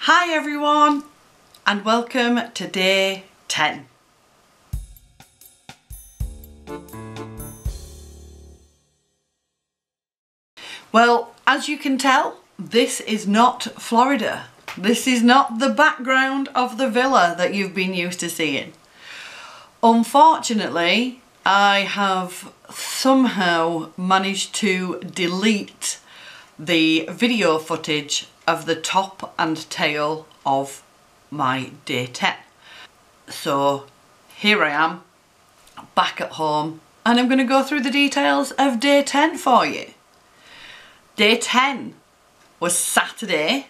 Hi everyone and welcome to day 10. Well, as you can tell, this is not Florida. This is not the background of the villa that you've been used to seeing. Unfortunately, I have somehow managed to delete the video footage of the top and tail of my day 10. So here I am, back at home, and I'm going to go through the details of day 10 for you. Day 10 was Saturday,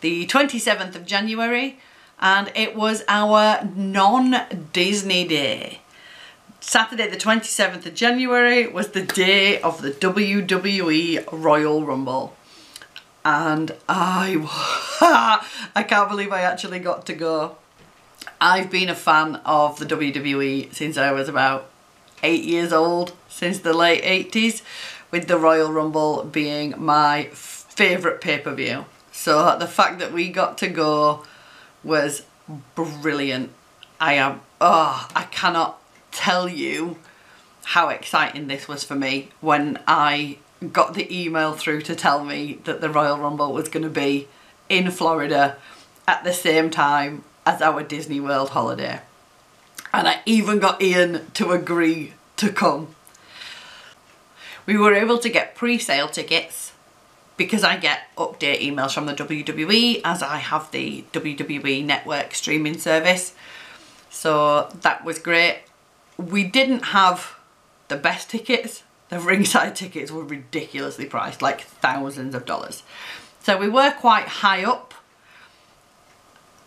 the 27th of January, and it was our non-Disney day. Saturday the 27th of January was the day of the WWE Royal Rumble. And I can't believe I actually got to go. I've been a fan of the WWE since I was about 8 years old, since the late 80s, with the Royal Rumble being my favourite pay-per-view. So the fact that we got to go was brilliant. I cannot tell you how exciting this was for me when I got the email through to tell me that the Royal Rumble was going to be in Florida at the same time as our Disney World holiday. And I even got Ian to agree to come. We were able to get pre-sale tickets because I get update emails from the WWE as I have the WWE Network streaming service. So that was great. We didn't have the best tickets. The ringside tickets were ridiculously priced, like thousands of dollars. So we were quite high up.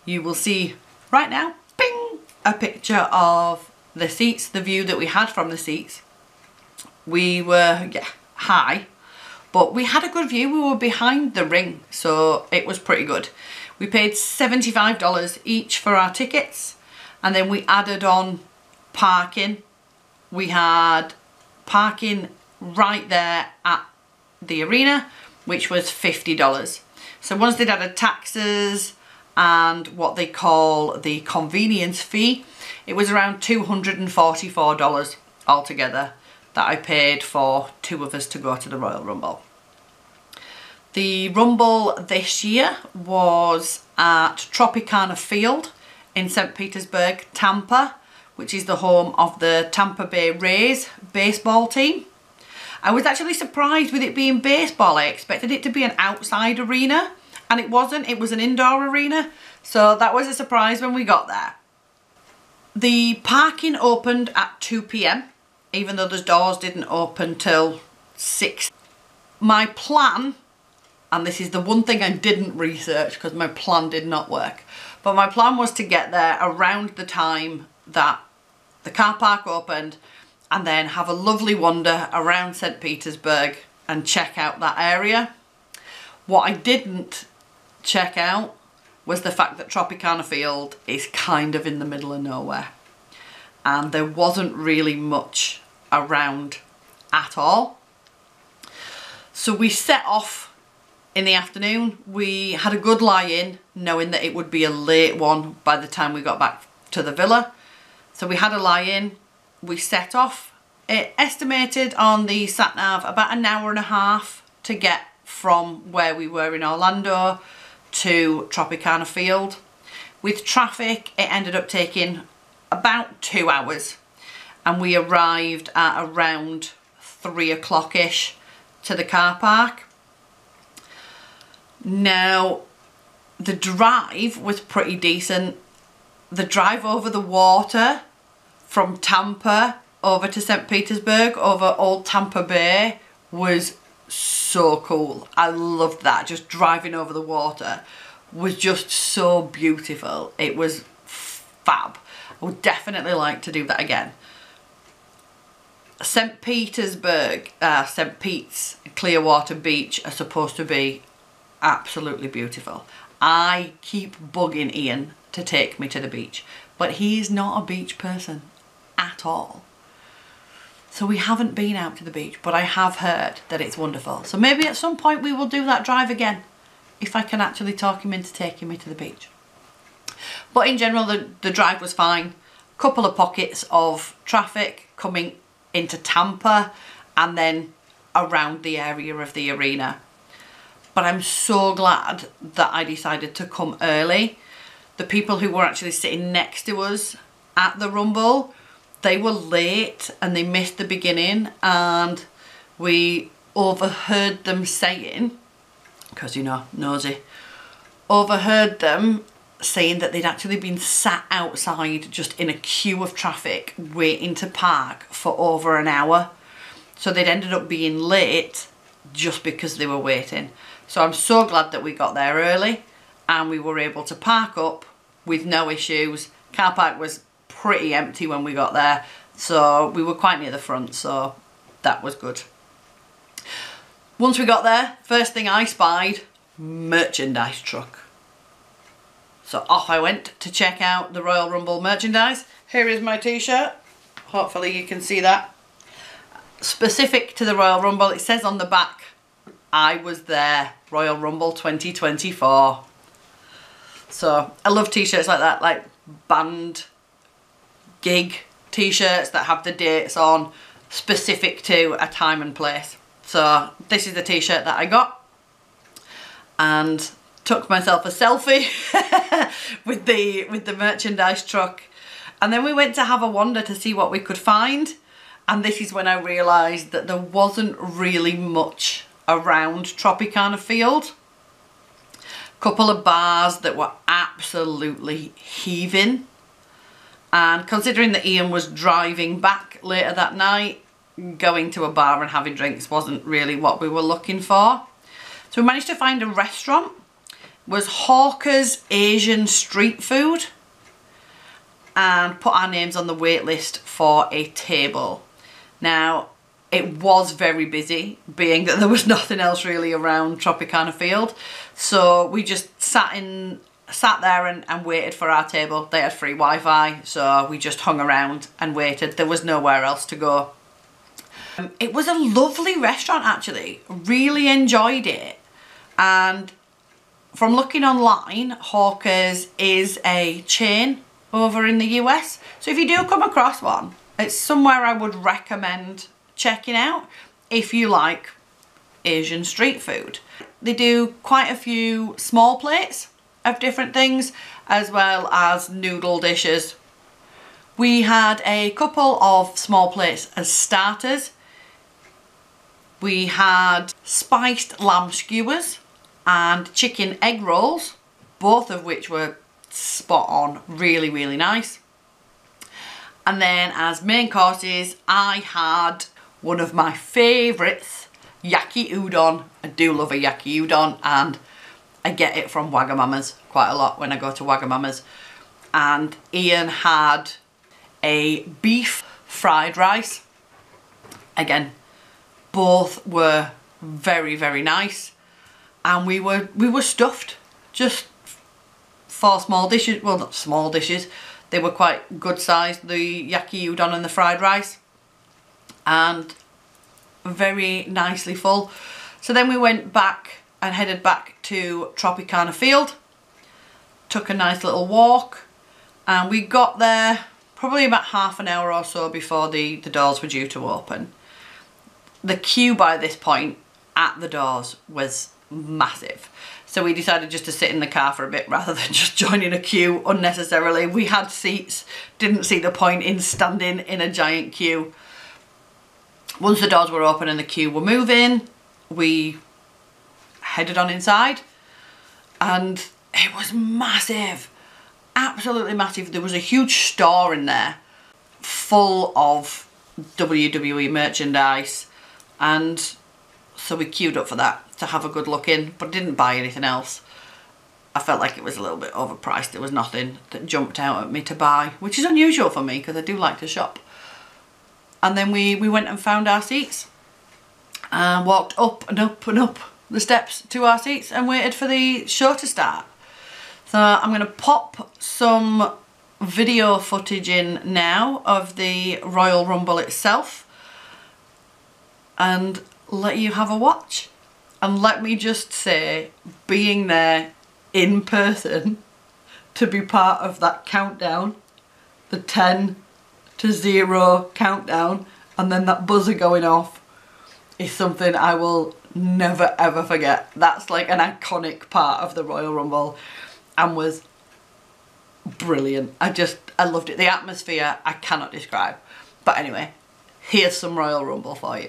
You will see right now, bing, a picture of the seats, the view that we had from the seats. We were high, but we had a good view. We were behind the ring, so it was pretty good. We paid $75 each for our tickets, and then we added on parking. We had parking right there at the arena, which was $50. So once they'd added taxes and what they call the convenience fee, it was around $244 altogether that I paid for two of us to go to the Royal Rumble. The Rumble this year was at Tropicana Field in St Petersburg, Tampa, which is the home of the Tampa Bay Rays baseball team. I was actually surprised with it being baseball. I expected it to be an outside arena, and it wasn't. It was an indoor arena, so that was a surprise when we got there. The parking opened at 2 p.m, even though the doors didn't open till 6. My plan, and this is the one thing I didn't research because my plan did not work, but my plan was to get there around the time that the car park opened and then have a lovely wander around St Petersburg and check out that area. What I didn't check out was the fact that Tropicana Field is kind of in the middle of nowhere, and there wasn't really much around at all. So we set off in the afternoon. We had a good lie-in, knowing that it would be a late one by the time we got back to the villa. So we had a lie-in, we set off. It estimated on the sat-nav about an hour and a half to get from where we were in Orlando to Tropicana Field. With traffic, it ended up taking about 2 hours, and we arrived at around 3 o'clock-ish to the car park. Now, the drive was pretty decent. The drive over the water from Tampa over to St Petersburg, over Old Tampa Bay, was so cool. I loved that. Just driving over the water was just so beautiful. It was fab. I would definitely like to do that again. St Petersburg, St Pete's, Clearwater Beach are supposed to be absolutely beautiful. I keep bugging Ian to take me to the beach, but he's not a beach person at all. So we haven't been out to the beach, but I have heard that it's wonderful. So maybe at some point we will do that drive again. if I can actually talk him into taking me to the beach. But in general, the drive was fine. Couple of pockets of traffic coming into Tampa and then around the area of the arena. But I'm so glad that I decided to come early. The people who were actually sitting next to us at the Rumble, they were late and they missed the beginning, and we overheard them saying, because you know, nosy, overheard them saying that they'd actually been sat outside just in a queue of traffic waiting to park for over an hour. So they'd ended up being late just because they were waiting. So I'm so glad that we got there early and we were able to park up with no issues. Car park was pretty empty when we got there, so we were quite near the front, so that was good. Once we got there, first thing I spied, merchandise truck. So off I went to check out the Royal Rumble merchandise. Here is my t-shirt. Hopefully you can see that. Specific to the Royal Rumble, it says on the back, I was there, Royal Rumble 2024. So I love t-shirts like that, like band gig t-shirts that have the dates on, specific to a time and place. So this is the t-shirt that I got, and took myself a selfie with the merchandise truck, and then we went to have a wander to see what we could find. And this is when I realised that there wasn't really much around Tropicana Field. Couple of bars that were absolutely heaving, and considering that Ian was driving back later that night, going to a bar and having drinks wasn't really what we were looking for. So we managed to find a restaurant. It was Hawker's Asian Street Food, and put our names on the wait list for a table. Now, it was very busy, being that there was nothing else really around Tropicana Field. So we just sat there and waited for our table. They had free Wi-Fi, so we just hung around and waited. There was nowhere else to go. It was a lovely restaurant, actually. Really enjoyed it. And from looking online, Hawker's is a chain over in the US. So if you do come across one, it's somewhere I would recommend checking out if you like Asian street food. They do quite a few small plates of different things, as well as noodle dishes. We had a couple of small plates as starters. We had spiced lamb skewers and chicken egg rolls, both of which were spot on, really, really nice. And then as main courses, I had one of my favourites, yaki udon. I do love a yaki udon, and I get it from Wagamama's quite a lot when I go to Wagamama's. And Ian had a beef fried rice. Again, both were very, very nice. And we were stuffed, just 4 small dishes. Well, not small dishes. They were quite good sized, the yaki udon and the fried rice, and very nicely full. So then we went back and headed back to Tropicana Field, took a nice little walk, and we got there probably about half an hour or so before the doors were due to open. The queue by this point at the doors was massive. So we decided just to sit in the car for a bit rather than just joining a queue unnecessarily. We had seats, didn't see the point in standing in a giant queue. Once the doors were open and the queue were moving, we headed on inside, and it was massive, absolutely massive. There was a huge store in there full of WWE merchandise, and so we queued up for that to have a good look in, but didn't buy anything else. I felt like it was a little bit overpriced. There was nothing that jumped out at me to buy, which is unusual for me because I do like to shop. And then we went and found our seats and walked up and up and up the steps to our seats and waited for the show to start. So I'm going to pop some video footage in now of the Royal Rumble itself and let you have a watch. And let me just say, being there in person to be part of that countdown, the 10 to 0 countdown, and then that buzzer going off, is something I will never ever forget. That's like an iconic part of the Royal Rumble and was brilliant. I loved it. The atmosphere I cannot describe. But anyway, here's some Royal Rumble for you.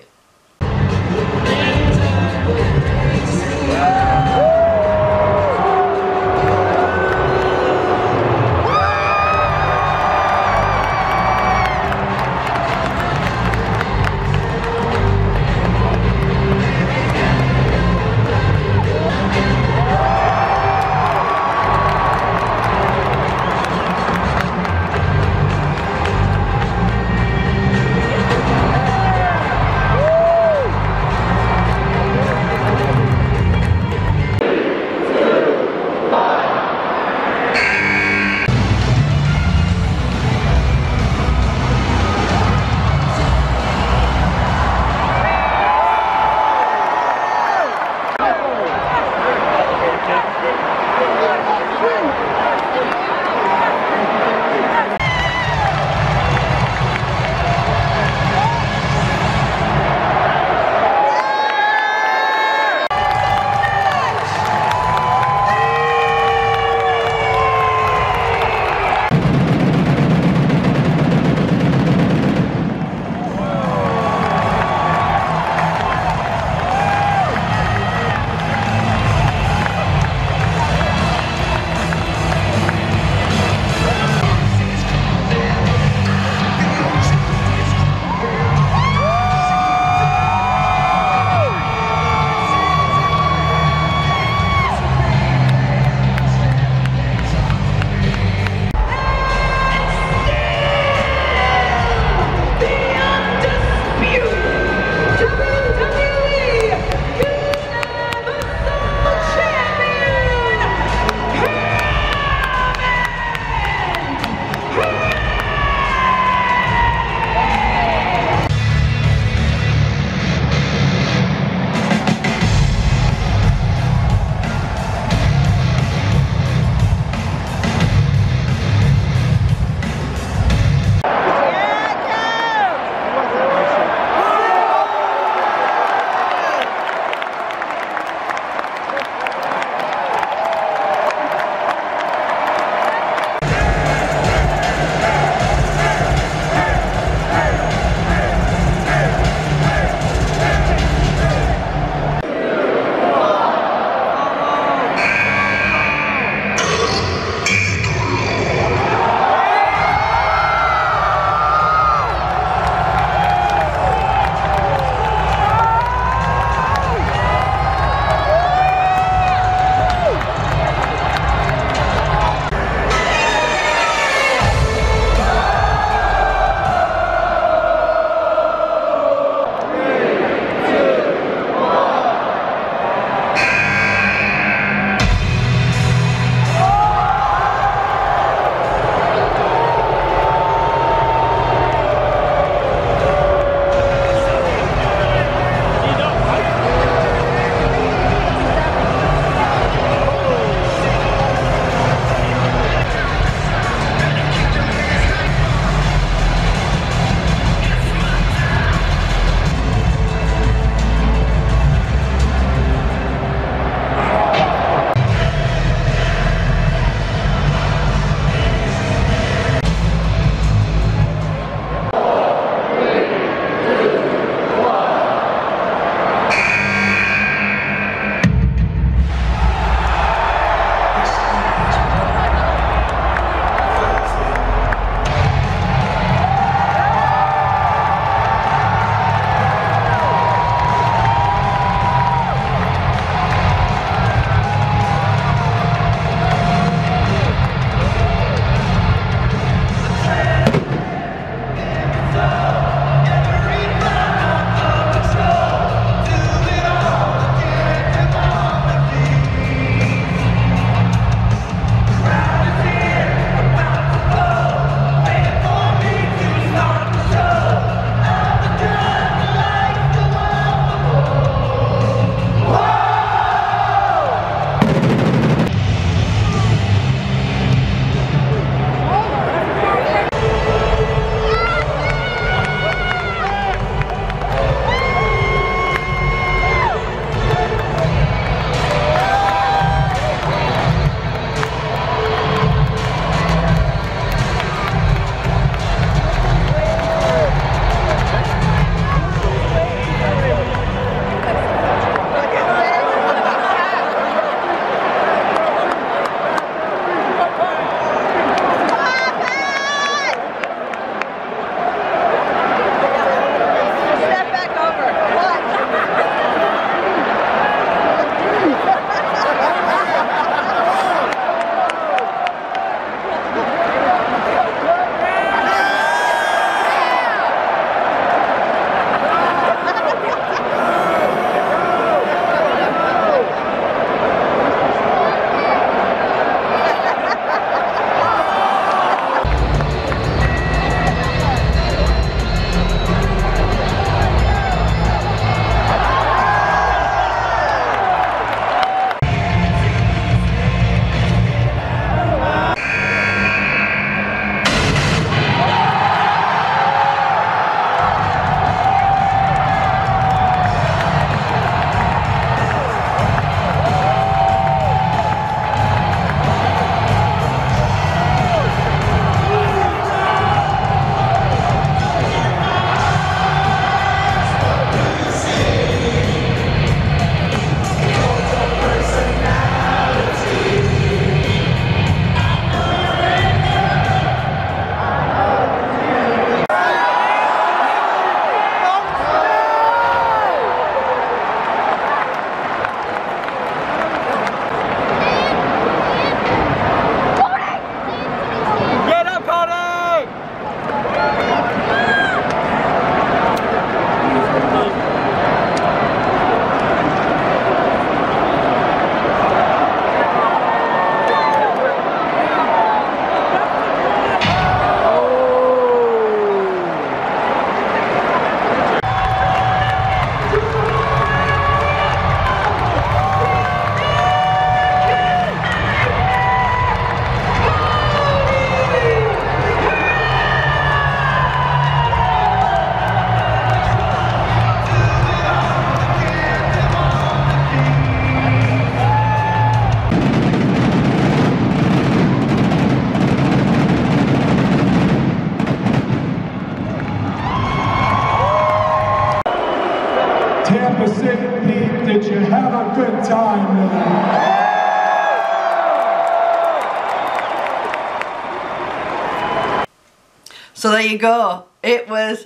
So there you go. It was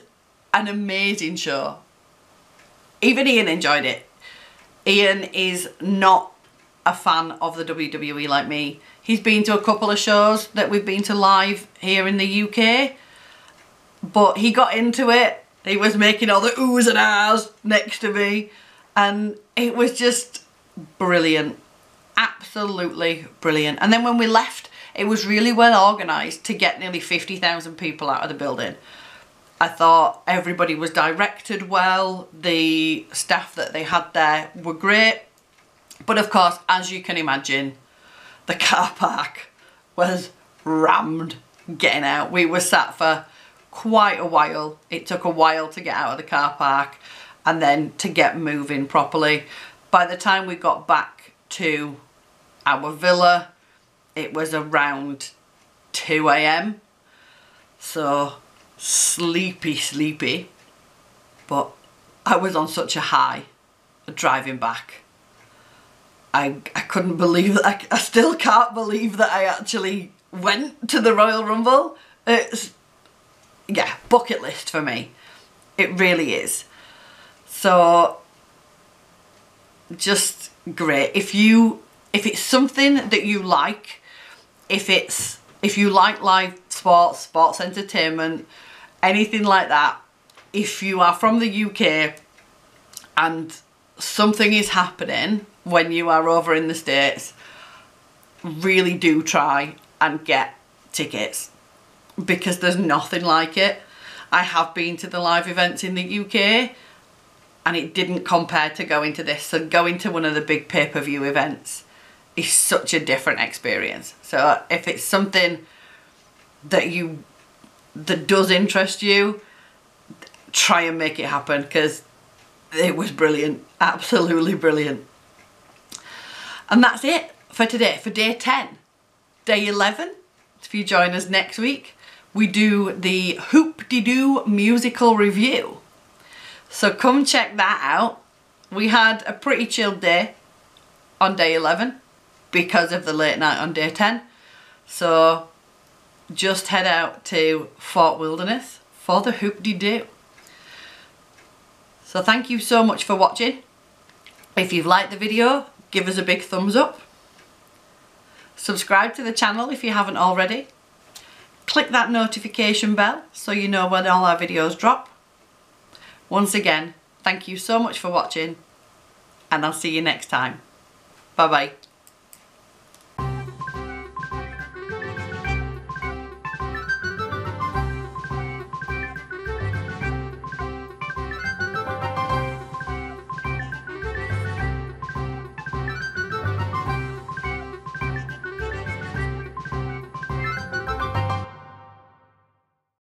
an amazing show. Even Ian enjoyed it. Ian is not a fan of the WWE like me. He's been to a couple of shows that we've been to live here in the UK, but he got into it. He was making all the oohs and ahs next to me, and it was just brilliant. Absolutely brilliant. And then when we left, it was really well organised to get nearly 50,000 people out of the building. I thought everybody was directed well. The staff that they had there were great. But of course, as you can imagine, the car park was rammed getting out. We were sat for quite a while. It took a while to get out of the car park and then to get moving properly. By the time we got back to our villa, it was around 2 AM. So sleepy, but I was on such a high driving back. I couldn't believe that. I still can't believe that I actually went to the Royal Rumble. It's, yeah, bucket list for me. It really is. So just great. If it's something that you like, if you like live sports entertainment, anything like that, if you are from the UK and something is happening when you are over in the States, really do try and get tickets, because there's nothing like it. I have been to the live events in the UK and it didn't compare to going to this. So going to one of the big pay-per-view events is such a different experience. So if it's something that does interest you, try and make it happen, because it was brilliant. Absolutely brilliant. And that's it for today, for day 10. Day 11, if you join us next week, we do the Hoop-de-Doo musical review. So come check that out. We had a pretty chilled day on day 11 because of the late night on day 10. So just head out to Fort Wilderness for the Hoop-de-Doo. So thank you so much for watching. If you've liked the video, give us a big thumbs up. Subscribe to the channel if you haven't already. Click that notification bell so you know when all our videos drop. Once again, thank you so much for watching, and I'll see you next time. Bye bye.